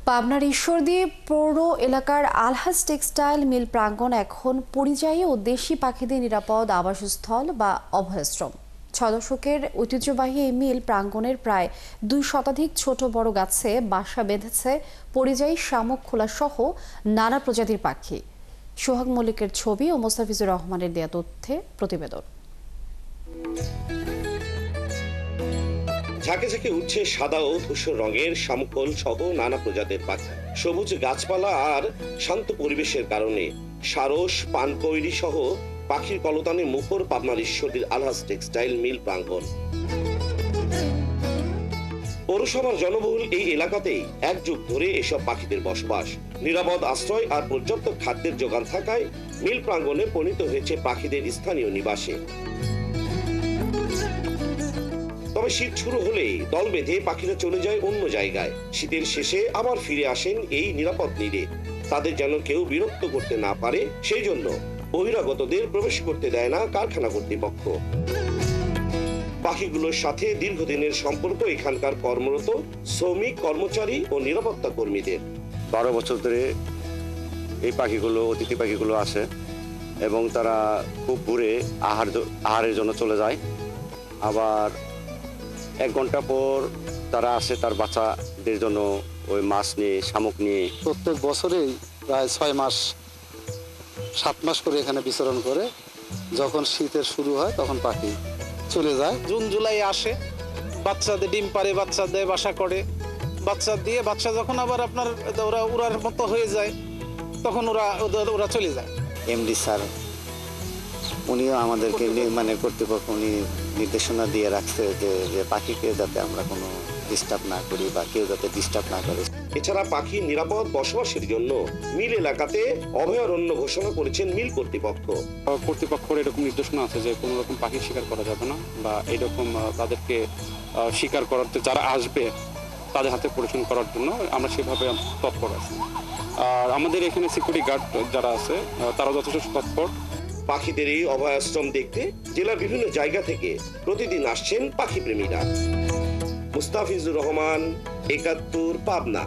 পাবনার ঈশ্বরদী পৌর এলাকার আলহাজ টেক্সটাইল মিল প্রাঙ্গণ এখন পরিযায়ী ও দেশি পাখিদের নিরাপদ আবাসস্থল বা অভয়াশ্রম। 6 দশকের ঐতিহ্যবাহী এই মিল প্রাঙ্গণের প্রায় 2 শতাধিক ছোট বড় গাছে বাসা বেঁধেছে পরিযায়ী শামুক খোলা সহ নানা প্রজাতির পাখি। সোহাগ মল্লিকের ছবি ও মোস্তাফিজুর রহমানের দেয়া তথ্যে প্রতিবেদন। ঝাঁকে ঝাঁকে উঠছে সাদা ও ধূসর রঙের শামুকল সহ নানা প্রজাতির পাখি। সবুজ গাছপালা আর শান্ত পরিবেশের কারণে সারস, পানকৈরি সহ পাখির কলতানে মুখর পাবনার ঈশ্বরদীর আলহাজ টেক্সটাইল মিল প্রাঙ্গণ। পৌরসভার জনবহুল এই এলাকাতেই এক যুগ ধরে এসব পাখিদের বসবাস। নিরাপদ আশ্রয় আর পর্যাপ্ত খাদ্যের যোগান থাকায় মিল প্রাঙ্গণে পরিণত হয়েছে পাখিদের স্থানীয় নিবাসে। তবে শীত শুরু হলেই দল বেঁধে পাখিরা চলে যায় অন্য জায়গায়। শীতের শেষে আবার ফিরে আসেন এই নিরাপদ নিরে। তাদের যেন কেউ বিরক্ত করতে না পারে সেই জন্য বহিরাগতদের প্রবেশ করতে দেয় না কারখানা কর্তৃপক্ষ। পাখিগুলোর সাথে দীর্ঘদিনের সম্পর্ক এখানকার কর্মরত শ্রমিক, কর্মচারী ও নিরাপত্তা কর্মীদের। 12 বছর ধরে এই পাখিগুলো, অতিথি পাখিগুলো আসে এবং তারা খুব ভোরে আহারের জন্য চলে যায়। আবার 1 ঘন্টা পর তারা আসে তার বাচ্চাদের জন্য ওই মাছ নিয়ে, শামুক নিয়ে। প্রত্যেক বছরেই প্রায় 6 মাস 7 মাস করে এখানে বিচরণ করে। যখন শীতের শুরু হয় তখন পাখি চলে যায়। জুন জুলাই আসে, বাচ্চাদের ডিম পারে, বাচ্চা দেয়, বাসা করে, বাচ্চা দিয়ে বাচ্চা যখন আবার আপনার ওরা উড়ার মতো হয়ে যায় তখন ওরা চলে যায়। এমডি স্যার উনিও আমাদেরকে মানে কর্তৃপক্ষ উনি নির্দেশনা দিয়ে রাখছে যে পাখিকে যাতে আমরা কোনো ডিস্টার্ব না করি বা কেউ যাতে ডিস্টার্ব না করে। এছাড়া পাখির নিরাপদ বসবাসের জন্য মিল এলাকাতে অভয়ারণ্য ঘোষণা করেছেন মিল কর্তৃপক্ষ। কর্তৃপক্ষের এরকম নির্দেশনা আছে যে কোনো রকম পাখি শিকার করা যাবে না বা এরকম তাদেরকে শিকার করাতে যারা আসবে তাদের হাতে পরিশোধন করার জন্য আমরা সেভাবে তৎপর আছি। আর আমাদের এখানে সিকিউরিটি গার্ড যারা আছে তারা যথেষ্ট তৎপর। পাখিদের এই অভয়াশ্রম দেখতে জেলার বিভিন্ন জায়গা থেকে প্রতিদিন আসছেন পাখি প্রেমীরা। মুস্তাফিজুর রহমান, 71, পাবনা।